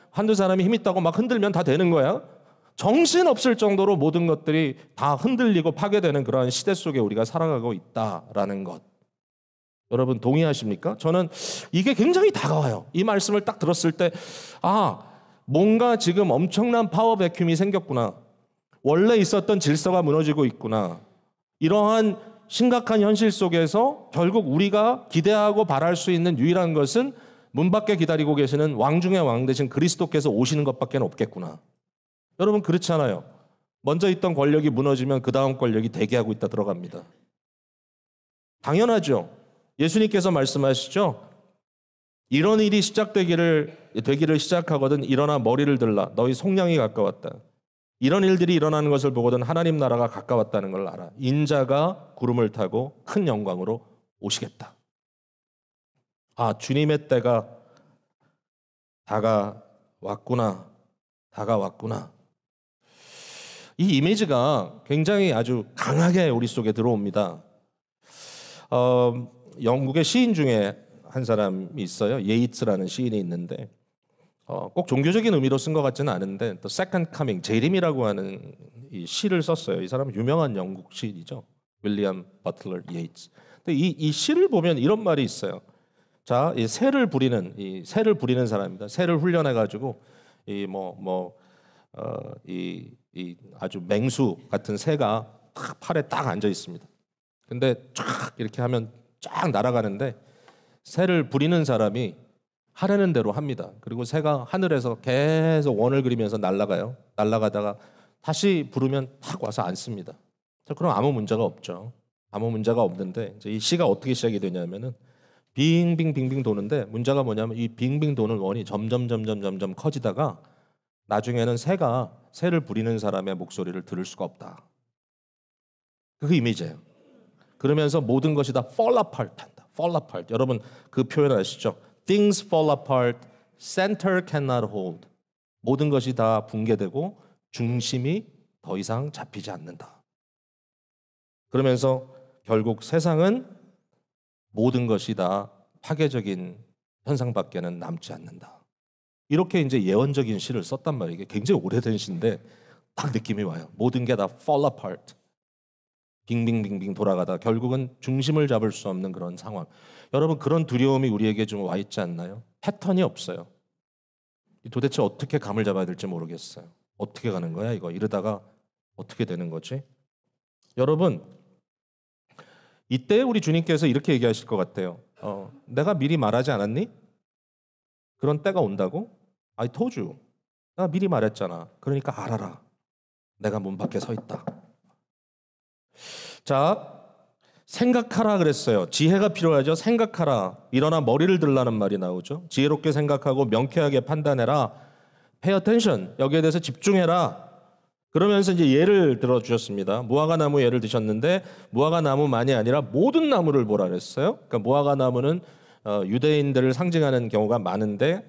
한두 사람이 힘 있다고 막 흔들면 다 되는 거야? 정신 없을 정도로 모든 것들이 다 흔들리고 파괴되는 그러한 시대 속에 우리가 살아가고 있다라는 것. 여러분 동의하십니까? 저는 이게 굉장히 다가와요. 이 말씀을 딱 들었을 때 뭔가 지금 엄청난 파워 베큐음이 생겼구나. 원래 있었던 질서가 무너지고 있구나. 이러한 심각한 현실 속에서 결국 우리가 기대하고 바랄 수 있는 유일한 것은 문 밖에 기다리고 계시는 왕 중의 왕 대신 그리스도께서 오시는 것밖에 없겠구나. 여러분 그렇잖아요. 먼저 있던 권력이 무너지면 그 다음 권력이 대기하고 있다 들어갑니다. 당연하죠. 예수님께서 말씀하시죠. 이런 일이 되기를 시작하거든 일어나 머리를 들라. 너희 속량이 가까웠다. 이런 일들이 일어나는 것을 보거든 하나님 나라가 가까웠다는 걸 알아. 인자가 구름을 타고 큰 영광으로 오시겠다. 주님의 때가 다가왔구나. 이 이미지가 굉장히 아주 강하게 우리 속에 들어옵니다. 영국의 시인 중에 한 사람이 있어요. 예이츠라는 시인이 있는데 꼭 종교적인 의미로 쓴 것 같지는 않은데 The Second Coming, 재림이라고 하는 이 시를 썼어요. 이 사람은 유명한 영국 시인이죠. 윌리엄 버틀러 예이츠. 근데 이 시를 보면 이런 말이 있어요. 자, 이 새를 부리는 사람입니다. 새를 훈련해 가지고 이 아주 맹수 같은 새가 팔에 딱 앉아 있습니다. 근데 쫙 이렇게 하면 쫙 날아가는데 새를 부리는 사람이 하라는 대로 합니다. 그리고 새가 하늘에서 계속 원을 그리면서 날아가요. 날아가다가 다시 부르면 탁 와서 앉습니다. 그럼 아무 문제가 없죠. 아무 문제가 없는데 이 시가 어떻게 시작이 되냐면은 빙빙빙빙 도는데 문제가 뭐냐면 이 빙빙 도는 원이 점점 커지다가 나중에는 새를 부리는 사람의 목소리를 들을 수가 없다. 그게 이미지예요. 그러면서 모든 것이 다 fall apart 한다. fall apart. 여러분 그 표현 아시죠? Things fall apart, center cannot hold. 모든 것이 다 붕괴되고 중심이 더 이상 잡히지 않는다. 그러면서 결국 세상은 모든 것이 다 파괴적인 현상밖에는 남지 않는다. 이렇게 이제 예언적인 시를 썼단 말이에요. 이게 굉장히 오래된 시인데 딱 느낌이 와요. 모든 게 다 fall apart. 빙빙빙빙 돌아가다 결국은 중심을 잡을 수 없는 그런 상황. 여러분 그런 두려움이 우리에게 좀 와 있지 않나요? 패턴이 없어요. 도대체 어떻게 감을 잡아야 될지 모르겠어요. 어떻게 가는 거야 이거? 이러다가 어떻게 되는 거지? 여러분 이때 우리 주님께서 이렇게 얘기하실 것 같아요. 내가 미리 말하지 않았니? 그런 때가 온다고? I told you. 나 미리 말했잖아. 그러니까 알아라. 내가 문 밖에 서 있다. 자, 생각하라 그랬어요. 지혜가 필요하죠. 생각하라. 일어나 머리를 들라는 말이 나오죠. 지혜롭게 생각하고 명쾌하게 판단해라. Pay attention. 여기에 대해서 집중해라. 그러면서 이제 예를 들어주셨습니다. 무화과 나무 예를 드셨는데 무화과 나무만이 아니라 모든 나무를 보라 그랬어요. 그러니까 무화과 나무는 유대인들을 상징하는 경우가 많은데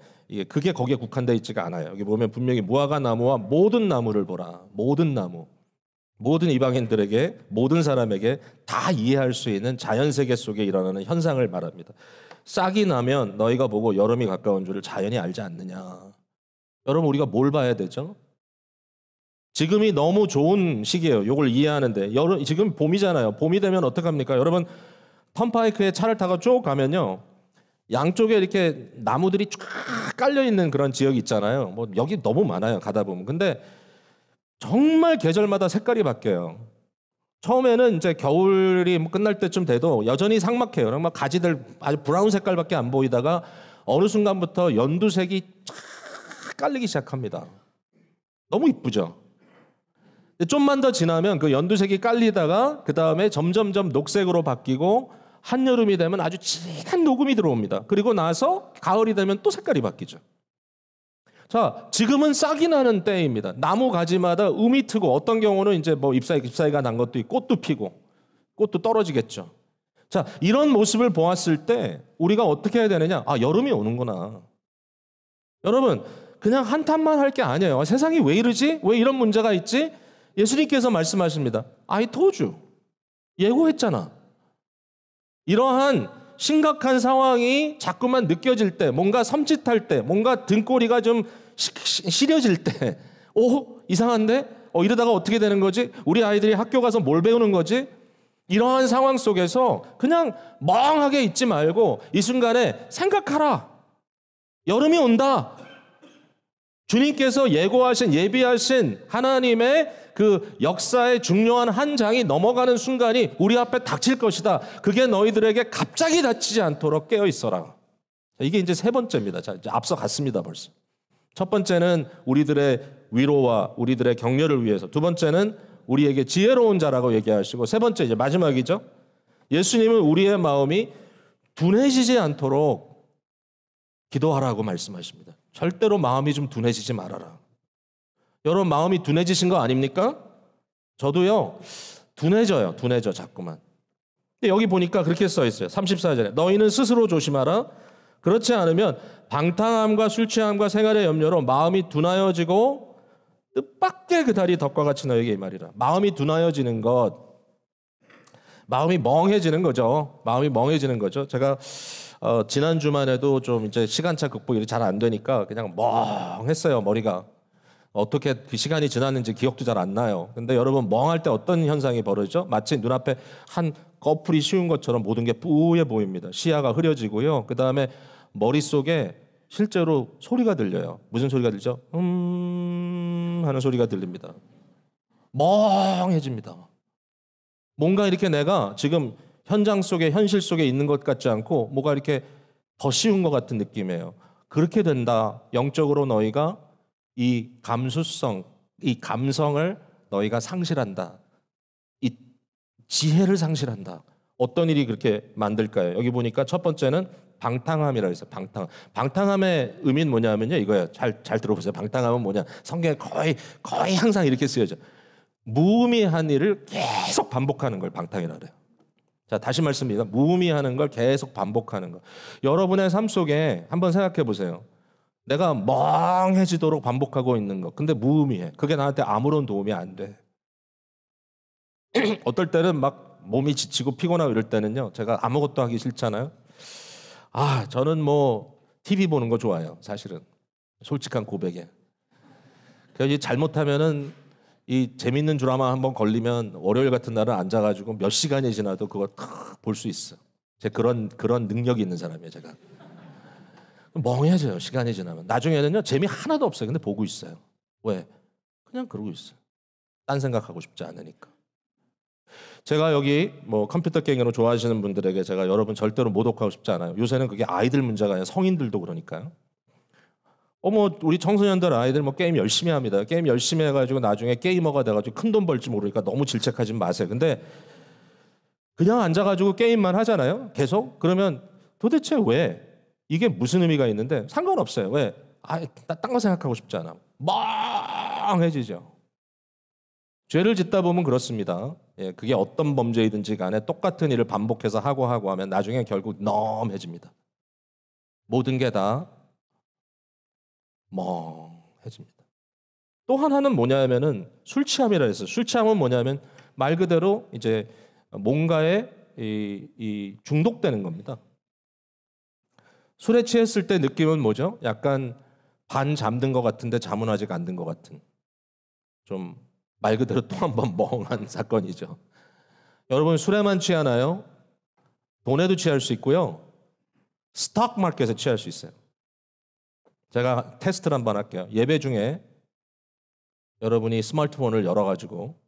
그게 거기에 국한되어 있지가 않아요. 여기 보면 분명히 무화과 나무와 모든 나무를 보라. 모든 나무. 모든 이방인들에게 모든 사람에게 다 이해할 수 있는 자연세계 속에 일어나는 현상을 말합니다. 싹이 나면 너희가 보고 여름이 가까운 줄을 자연히 알지 않느냐. 여러분 우리가 뭘 봐야 되죠? 지금이 너무 좋은 시기예요. 이걸 이해하는데 지금 봄이잖아요. 봄이 되면 어떡합니까? 여러분 턴파이크에 차를 타고 쭉 가면요. 양쪽에 이렇게 나무들이 쫙 깔려있는 그런 지역이 있잖아요. 뭐 여기 너무 많아요. 가다 보면. 근데 정말 계절마다 색깔이 바뀌어요. 처음에는 이제 겨울이 끝날 때쯤 돼도 여전히 삭막해요. 정말 가지들 아주 브라운 색깔밖에 안 보이다가 어느 순간부터 연두색이 쫙 깔리기 시작합니다. 너무 이쁘죠? 좀만 더 지나면 그 연두색이 깔리다가 그 다음에 점점점 녹색으로 바뀌고 한여름이 되면 아주 진한 녹음이 들어옵니다. 그리고 나서 가을이 되면 또 색깔이 바뀌죠. 자, 지금은 싹이 나는 때입니다. 나무 가지마다 음이 트고 어떤 경우는 이제 뭐 잎사귀가 난 것도 있고 꽃도 피고 꽃도 떨어지겠죠. 자, 이런 모습을 보았을 때 우리가 어떻게 해야 되느냐? 아, 여름이 오는구나. 여러분, 그냥 한탄만 할 게 아니에요. 세상이 왜 이러지? 왜 이런 문제가 있지? 예수님께서 말씀하십니다. I told you. 예고했잖아. 이러한 심각한 상황이 자꾸만 느껴질 때, 뭔가 섬찟할 때, 뭔가 등골이가 좀 시려질 때, 이상한데? 이러다가 어떻게 되는 거지? 우리 아이들이 학교 가서 뭘 배우는 거지? 이러한 상황 속에서 그냥 멍하게 있지 말고 이 순간에 생각하라. 여름이 온다. 주님께서 예비하신 하나님의 그 역사의 중요한 한 장이 넘어가는 순간이 우리 앞에 닥칠 것이다. 그게 너희들에게 갑자기 닥치지 않도록 깨어 있어라. 이게 이제 세 번째입니다. 자, 이제 앞서 갔습니다, 벌써. 첫 번째는 우리들의 위로와 우리들의 격려를 위해서. 두 번째는 우리에게 지혜로운 자라고 얘기하시고, 세 번째 이제 마지막이죠. 예수님은 우리의 마음이 둔해지지 않도록 기도하라고 말씀하십니다. 절대로 마음이 좀 둔해지지 말아라. 여러분 마음이 둔해지신 거 아닙니까? 저도요. 둔해져 자꾸만. 근데 여기 보니까 그렇게 써 있어요. 34절에 너희는 스스로 조심하라. 그렇지 않으면 방탕함과 술 취함과 생활의 염려로 마음이 둔하여지고 뜻밖의 그 달이 덕과 같이 너에게 이 말이라. 마음이 둔하여지는 것, 마음이 멍해지는 거죠. 마음이 멍해지는 거죠. 제가 지난 주만 해도 좀 이제 시간차 극복이 잘 안 되니까 그냥 멍했어요, 머리가. 어떻게 그 시간이 지났는지 기억도 잘 안 나요. 근데 여러분 멍할 때 어떤 현상이 벌어지죠? 마치 눈앞에 한 꺼풀이 씌운 것처럼 모든 게 뿌예 보입니다. 시야가 흐려지고요. 그 다음에 머릿속에 실제로 소리가 들려요. 무슨 소리가 들죠? 하는 소리가 들립니다. 멍해집니다. 뭔가 이렇게 내가 지금 현장 속에 현실 속에 있는 것 같지 않고 뭐가 이렇게 더 쉬운 것 같은 느낌이에요. 그렇게 된다. 영적으로 너희가 이 감수성, 이 감성을 너희가 상실한다. 이 지혜를 상실한다. 어떤 일이 그렇게 만들까요? 여기 보니까 첫 번째는 방탕함이라고 했어요. 방탕함의 의미는 뭐냐면요. 이거예요. 잘 들어보세요. 방탕함은 뭐냐? 성경에 거의 항상 이렇게 쓰여져. 무의미한 일을 계속 반복하는 걸 방탕이라고 해요. 자, 다시 말씀드립니다. 무의미하는 걸 계속 반복하는 거. 여러분의 삶 속에 한번 생각해 보세요. 내가 멍해지도록 반복하고 있는 거. 근데 무의미해. 그게 나한테 아무런 도움이 안 돼. 어떨 때는 막 몸이 지치고 피곤하고 이럴 때는요. 제가 아무것도 하기 싫잖아요. 저는 뭐 TV 보는 거 좋아해요. 사실은. 솔직한 고백에. 그래서 잘못하면은 이 재밌는 드라마 한번 걸리면 월요일 같은 날은 앉아가지고 몇 시간이 지나도 그거 볼 수 있어. 제가 그런 능력이 있는 사람이에요, 제가. 멍해져요, 시간이 지나면. 나중에는요, 재미 하나도 없어요. 근데 보고 있어요. 왜? 그냥 그러고 있어요. 딴 생각하고 싶지 않으니까. 제가 여기 뭐 컴퓨터 게임으로 좋아하시는 분들에게 제가 여러분 절대로 모독하고 싶지 않아요. 요새는 그게 아이들 문제가 아니라 성인들도 그러니까요. 우리 청소년들 아이들 뭐 게임 열심히 합니다. 게임 열심히 해가지고 나중에 게이머가 돼가지고 큰 돈 벌지 모르니까 너무 질책하지 마세요. 근데 그냥 앉아가지고 게임만 하잖아요. 계속. 그러면 도대체 왜? 이게 무슨 의미가 있는데 상관없어요. 왜? 딴 거 생각하고 싶지 않아. 멍해지죠. 죄를 짓다 보면 그렇습니다. 예, 그게 어떤 범죄이든지 간에 똑같은 일을 반복해서 하고 하면 나중에 결국 넘해집니다. 모든 게 다 멍해집니다. 또 하나는 뭐냐면은 술 취함이라 했어요. 술 취함은 뭐냐면 말 그대로 이제 뭔가에 이 중독되는 겁니다. 술에 취했을 때 느낌은 뭐죠? 약간 반 잠든 것 같은데 잠은 아직 안 든 것 같은, 좀 말 그대로 또 한 번 멍한 사건이죠. 여러분 술에만 취하나요? 돈에도 취할 수 있고요. 스톡 마켓에 취할 수 있어요. 제가 테스트를 한번 할게요. 예배 중에 여러분이 스마트폰을 열어가지고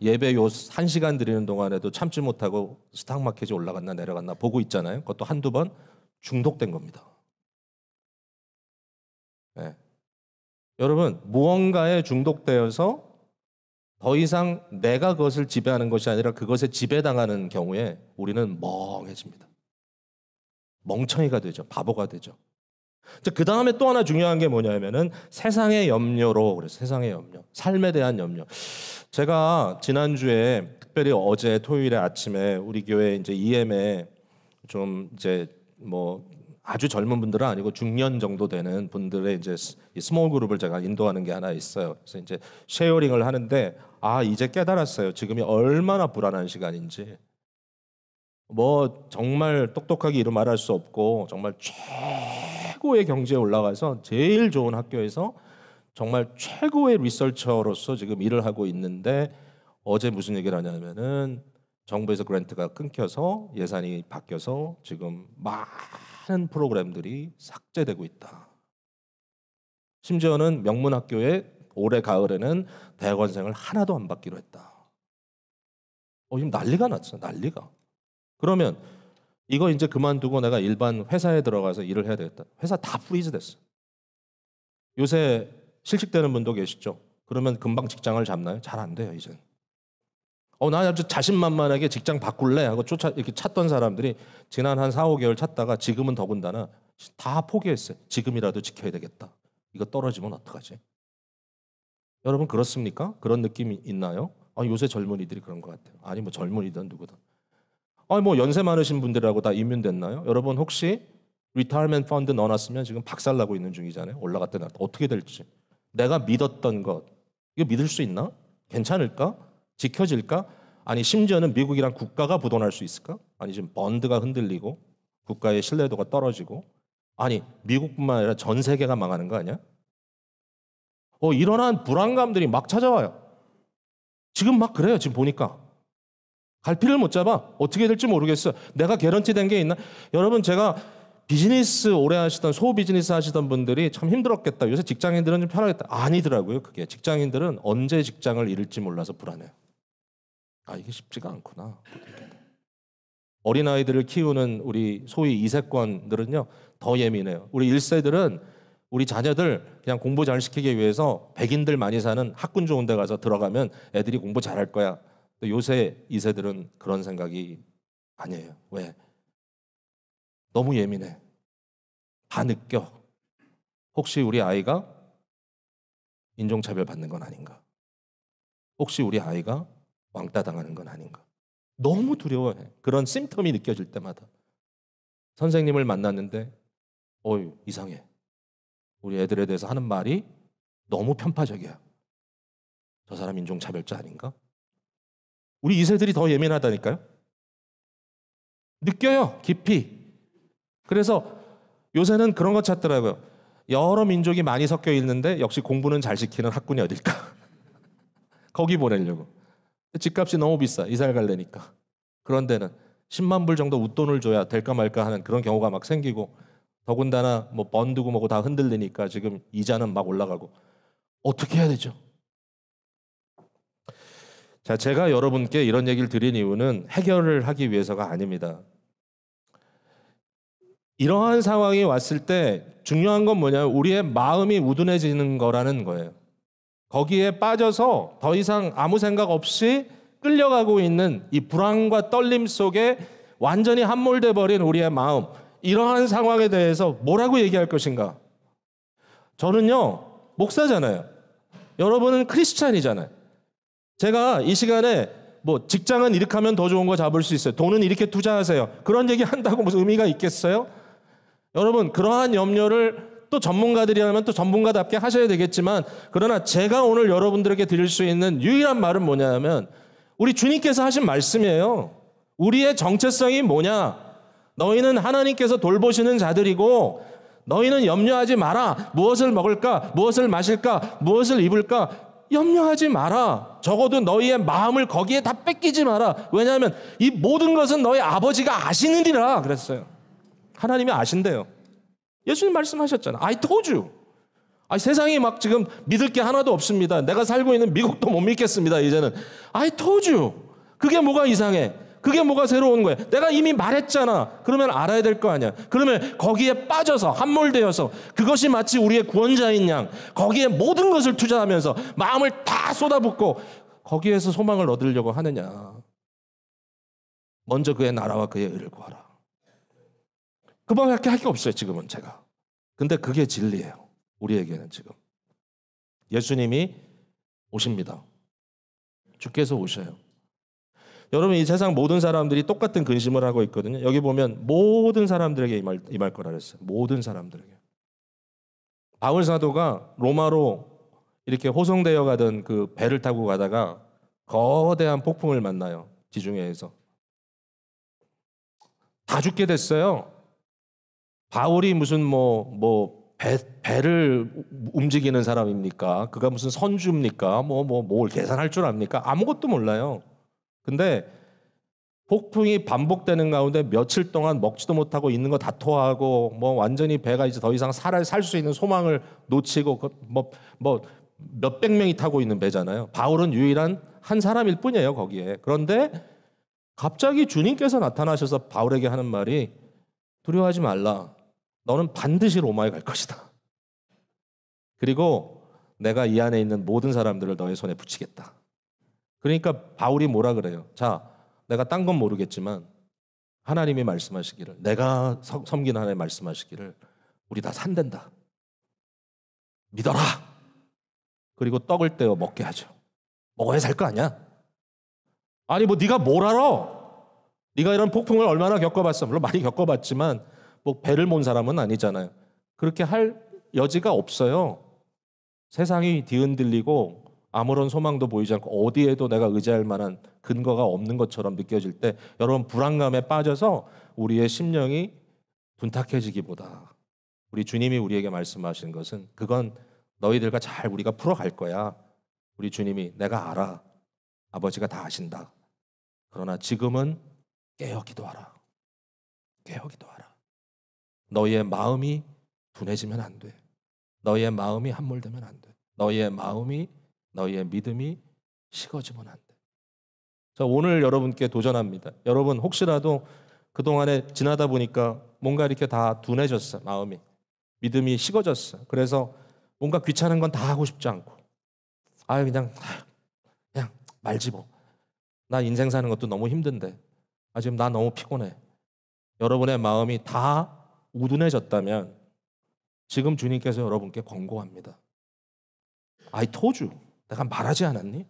예배 요 1시간 드리는 동안에도 참지 못하고 스톡 마켓이 올라갔나 내려갔나 보고 있잖아요. 그것도 한두 번 중독된 겁니다. 네. 여러분 무언가에 중독되어서 더 이상 내가 그것을 지배하는 것이 아니라 그것에 지배당하는 경우에 우리는 멍해집니다. 멍청이가 되죠. 바보가 되죠. 그 다음에 또 하나 중요한 게 뭐냐면은 세상의 염려로, 그래서 세상의 염려, 삶에 대한 염려. 제가 지난주에 특별히 어제 토요일에 아침에 우리 교회 이제 EM에 좀 이제 뭐 아주 젊은 분들은 아니고 중년 정도 되는 분들의 이제 스몰 그룹을 제가 인도하는 게 하나 있어요. 그래서 이제 쉐어링을 하는데 이제 깨달았어요. 지금이 얼마나 불안한 시간인지. 뭐 정말 똑똑하게 이루 말할 수 없고 정말 최고의 경지에 올라가서 제일 좋은 학교에서 정말 최고의 리서처로서 지금 일을 하고 있는데 어제 무슨 얘기를 하냐면은 정부에서 그랜트가 끊겨서 예산이 바뀌어서 지금 많은 프로그램들이 삭제되고 있다. 심지어는 명문학교에 올해 가을에는 대학원생을 하나도 안 받기로 했다. 지금 난리가 났어, 난리가. 그러면 이거 이제 그만두고 내가 일반 회사에 들어가서 일을 해야 되겠다. 회사 다 프리즈 됐어. 요새 실직되는 분도 계시죠? 그러면 금방 직장을 잡나요? 잘 안 돼요, 이젠. 나 아주 자신만만하게 직장 바꿀래 하고 이렇게 찾던 사람들이 지난 한 4, 5개월 찾다가 지금은 더군다나 다 포기했어요. 지금이라도 지켜야 되겠다. 이거 떨어지면 어떡하지? 여러분 그렇습니까? 그런 느낌이 있나요? 요새 젊은이들이 그런 것 같아요. 아니 뭐 젊은이든 누구든. 뭐 연세 많으신 분들하고 다 임윤됐나요? 여러분 혹시 리타이어먼트 펀드 넣어놨으면 지금 박살나고 있는 중이잖아요. 올라갔다 내렸다 어떻게 될지. 내가 믿었던 것 이거 믿을 수 있나? 괜찮을까? 지켜질까? 아니 심지어는 미국이란 국가가 부도날 수 있을까? 아니 지금 펀드가 흔들리고 국가의 신뢰도가 떨어지고 아니 미국뿐만 아니라 전 세계가 망하는 거 아니야? 이러한 불안감들이 막 찾아와요. 지금 막 그래요. 지금 보니까 갈피를 못 잡아. 어떻게 될지 모르겠어. 내가 개런티 된 게 있나? 여러분 제가 비즈니스 오래 하시던 소비즈니스 하시던 분들이 참 힘들었겠다. 요새 직장인들은 좀 편하겠다. 아니더라고요. 그게 직장인들은 언제 직장을 잃을지 몰라서 불안해요. 이게 쉽지가 않구나. 어린아이들을 키우는 우리 소위 이세권들은요 더 예민해요. 우리 1세들은 우리 자녀들 그냥 공부 잘 시키기 위해서 백인들 많이 사는 학군 좋은 데 가서 들어가면 애들이 공부 잘할 거야. 요새 2세들은 그런 생각이 아니에요. 왜? 너무 예민해. 다 느껴. 혹시 우리 아이가 인종차별 받는 건 아닌가? 혹시 우리 아이가 왕따 당하는 건 아닌가? 너무 두려워해. 그런 심텀이 느껴질 때마다. 선생님을 만났는데 이상해. 우리 애들에 대해서 하는 말이 너무 편파적이야. 저 사람 인종차별자 아닌가? 우리 2세들이 더 예민하다니까요. 느껴요. 깊이. 그래서 요새는 그런 거 찾더라고요. 여러 민족이 많이 섞여 있는데 역시 공부는 잘 시키는 학군이 어딜까? 거기 보내려고. 집값이 너무 비싸. 이사를 가려니까. 그런 데는 10만 불 정도 웃돈을 줘야 될까 말까 하는 그런 경우가 막 생기고 더군다나 뭐 번드고 뭐고 다 흔들리니까 지금 이자는 막 올라가고 어떻게 해야 되죠? 자, 제가 여러분께 이런 얘기를 드린 이유는 해결을 하기 위해서가 아닙니다. 이러한 상황이 왔을 때 중요한 건 뭐냐면 우리의 마음이 우둔해지는 거라는 거예요. 거기에 빠져서 더 이상 아무 생각 없이 끌려가고 있는 이 불안과 떨림 속에 완전히 함몰돼 버린 우리의 마음, 이러한 상황에 대해서 뭐라고 얘기할 것인가? 저는요, 목사잖아요. 여러분은 크리스찬이잖아요. 제가 이 시간에 뭐 직장은 이렇게 하면 더 좋은 거 잡을 수 있어요, 돈은 이렇게 투자하세요, 그런 얘기 한다고 무슨 의미가 있겠어요? 여러분, 그러한 염려를 또 전문가들이라면 또 전문가답게 하셔야 되겠지만, 그러나 제가 오늘 여러분들에게 드릴 수 있는 유일한 말은 뭐냐면 우리 주님께서 하신 말씀이에요. 우리의 정체성이 뭐냐? 너희는 하나님께서 돌보시는 자들이고 너희는 염려하지 마라. 무엇을 먹을까? 무엇을 마실까? 무엇을 입을까? 염려하지 마라. 적어도 너희의 마음을 거기에 다 뺏기지 마라. 왜냐하면 이 모든 것은 너희 아버지가 아시느니라 그랬어요. 하나님이 아신대요. 예수님 말씀하셨잖아요. I told you. 세상이 막 지금 믿을 게 하나도 없습니다. 내가 살고 있는 미국도 못 믿겠습니다, 이제는. I told you. 그게 뭐가 이상해? 그게 뭐가 새로운 거야? 내가 이미 말했잖아. 그러면 알아야 될 거 아니야. 그러면 거기에 빠져서 함몰되어서 그것이 마치 우리의 구원자인 양 거기에 모든 것을 투자하면서 마음을 다 쏟아붓고 거기에서 소망을 얻으려고 하느냐. 먼저 그의 나라와 그의 의를 구하라. 그밖에 할 게 없어요, 지금은 제가. 근데 그게 진리예요, 우리에게는. 지금 예수님이 오십니다. 주께서 오셔요. 여러분, 이 세상 모든 사람들이 똑같은 근심을 하고 있거든요. 여기 보면 모든 사람들에게 임할 거라 그랬어요. 모든 사람들에게. 바울 사도가 로마로 이렇게 호송되어 가던 그 배를 타고 가다가 거대한 폭풍을 만나요, 지중해에서. 다 죽게 됐어요. 바울이 무슨 배를 움직이는 사람입니까? 그가 무슨 선주입니까? 뭘 계산할 줄 압니까? 아무것도 몰라요. 근데 폭풍이 반복되는 가운데 며칠 동안 먹지도 못하고 있는 거 다 토하고 완전히 배가 이제 더 이상 살 수 있는 소망을 놓치고 몇백 명이 타고 있는 배잖아요. 바울은 유일한 한 사람일 뿐이에요, 거기에. 그런데 갑자기 주님께서 나타나셔서 바울에게 하는 말이 두려워하지 말라. 너는 반드시 로마에 갈 것이다. 그리고 내가 이 안에 있는 모든 사람들을 너의 손에 붙이겠다. 그러니까 바울이 뭐라 그래요? 자, 내가 딴 건 모르겠지만 하나님이 말씀하시기를, 내가 섬기는 하나님 말씀하시기를 우리 다 산댄다. 믿어라. 그리고 떡을 떼어 먹게 하죠. 먹어야 살 거 아니야? 아니 네가 뭘 알아? 네가 이런 폭풍을 얼마나 겪어봤어? 물론 많이 겪어봤지만 배를 몬 사람은 아니잖아요. 그렇게 할 여지가 없어요. 세상이 뒤흔들리고 아무런 소망도 보이지 않고 어디에도 내가 의지할 만한 근거가 없는 것처럼 느껴질 때, 여러분, 불안감에 빠져서 우리의 심령이 둔탁해지기보다 우리 주님이 우리에게 말씀하시는 것은 그건 너희들과 잘 우리가 풀어갈 거야. 우리 주님이 내가 알아. 아버지가 다 아신다. 그러나 지금은 깨어 기도하라. 깨어 기도하라. 너희의 마음이 둔해지면 안 돼. 너희의 마음이 함몰되면 안 돼. 너희의 믿음이 식어지면 안 돼. 자, 오늘 여러분께 도전합니다. 여러분, 혹시라도 그동안에 지나다 보니까 뭔가 이렇게 다 둔해졌어, 마음이. 믿음이 식어졌어. 그래서 뭔가 귀찮은 건 다 하고 싶지 않고, 그냥 말지 뭐. 나 인생 사는 것도 너무 힘든데, 지금 나 너무 피곤해. 여러분의 마음이 다 우둔해졌다면 지금 주님께서 여러분께 권고합니다. I told you. 내가 말하지 않았니?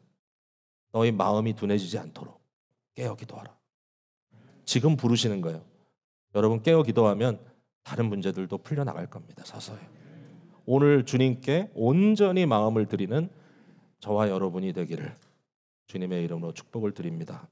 너희 마음이 둔해지지 않도록 깨어 기도하라. 지금 부르시는 거예요. 여러분, 깨어 기도하면 다른 문제들도 풀려나갈 겁니다. 서서히. 오늘 주님께 온전히 마음을 드리는 저와 여러분이 되기를 주님의 이름으로 축복을 드립니다.